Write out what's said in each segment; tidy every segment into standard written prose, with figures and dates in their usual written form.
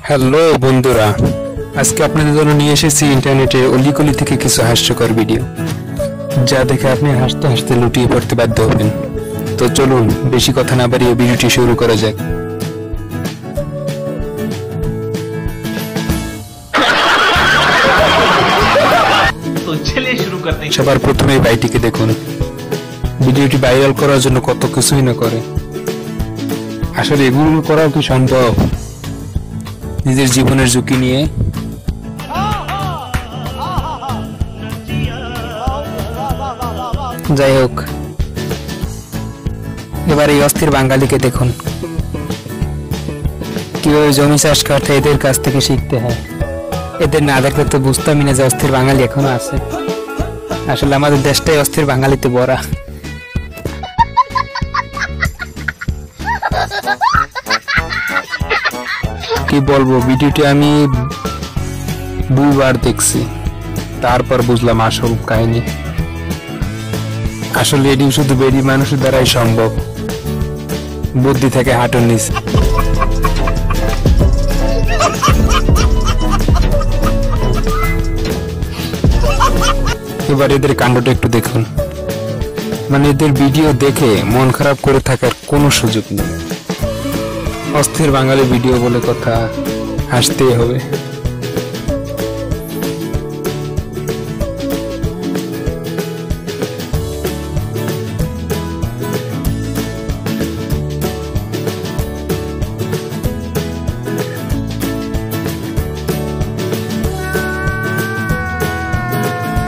Hello বন্ধুরা, আজকে আপনাদের জন্য নিয়ে এসেছি ইন্টারনেটে অলিগলি থেকে কিছু হাস্যকর ভিডিও, যা দেখে আপনি হাসতে হাসতে লুটিয়ে পড়তে বাধ্য হবেন। তো চলুন বেশি কথা না বাড়িয়ে ভিডিওটি শুরু করা যাক। সবার প্রথমে ভাইটিকে দেখুন, ভিডিওটি ভাইরাল করার জন্য কত কিছুই না করে। আসলে এগুলো করাও কি সম্ভব নিজের জীবনের ঝুঁকি নিয়ে? যাই হোক, এবার এই অস্থির বাঙালিকে দেখুন, কিভাবে জমি চাষ করতে এদের কাছ থেকে শিখতে হয়। এদের না দেখলে তো বুঝতামই না যে অস্থির বাঙালি এখনো আছে। আসলে আমাদের দেশটাই অস্থির বাঙালিতে ভরা। কি বলবো, ভিডিওটি আমি দুইবার দেখছি, তারপর বুঝলাম আসল কাহিনী। আসলে এটি শুধু বেরি মানুষের দ্বারাই সম্ভব, বুদ্ধি থেকে হাঁটুর নিচে। এবার এদের কাণ্ডটা একটু দেখুন, মানে এদের ভিডিও দেখে মন খারাপ করে থাকার কোনো সুযোগ নেই। অস্থির বাঙালি ভিডিও বলে কথা, হাসতেই হবে।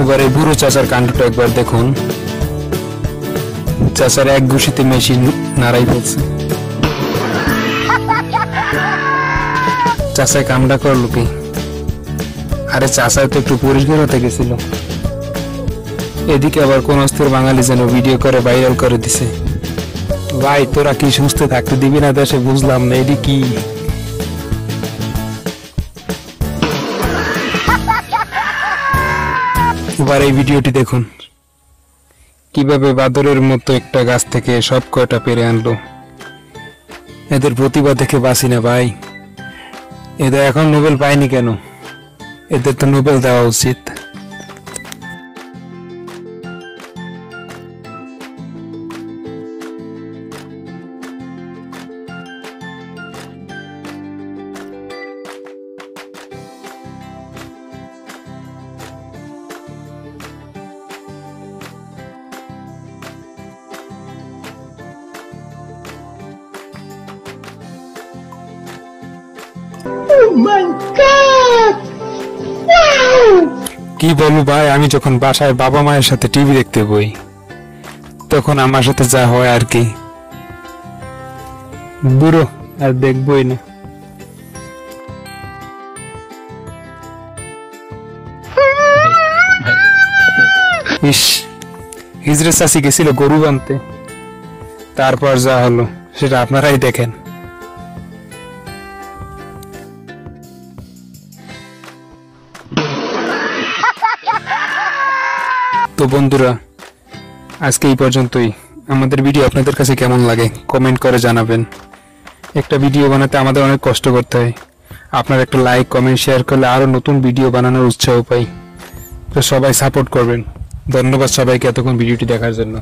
এবারে বুড়ো চাচার কাণ্ডটা একবার দেখুন। চাচার এক ঘুষিতে মেশিন নাড়াই ফেলছে। চাচাই কামটা করলো কি? আরে চাচাই তো একটু পরিষ্কার হতে গেছিল। এদিকে আবার কোন অস্থির বাঙালি যেন ভিডিও করে ভাইরাল করে দিছে। ভাই তোরা কি সুস্থ থাকতে দিবি না দেশে? বুঝলাম না এটি কি। এবার এই ভিডিওটি দেখুন, কিভাবে বাদরের মতো একটা গাছ থেকে সব কয়টা পেরে আনলো। এদের প্রতিভা দেখে বাঁচি না ভাই। এদের এখন নোবেল পায়নি কেন? এদের তো নোবেল দেওয়া উচিত। কি বলবো ভাই, আমি যখন বাসায় বাবা মায়ের সাথে টিভি দেখতে বই, তখন আমার সাথে যা হয় আর কি। বুড়ো আর দেখবই না। ইস, হিজড়ে চাষি গেছিল গরু বানতে, তারপর যা হলো সেটা আপনারাই দেখেন। তো বন্ধুরা, আজকে এই পর্যন্তই। আমাদের ভিডিও আপনাদের কাছে কেমন লাগে কমেন্ট করে জানাবেন। একটা ভিডিও বানাতে আমাদের অনেক কষ্ট করতে হয়। আপনার একটা লাইক কমেন্ট শেয়ার করলে আরো নতুন ভিডিও বানানোর উৎসাহ পাই। তো সবাই সাপোর্ট করবেন। ধন্যবাদ সবাইকে এতক্ষণ ভিডিওটি দেখার জন্য।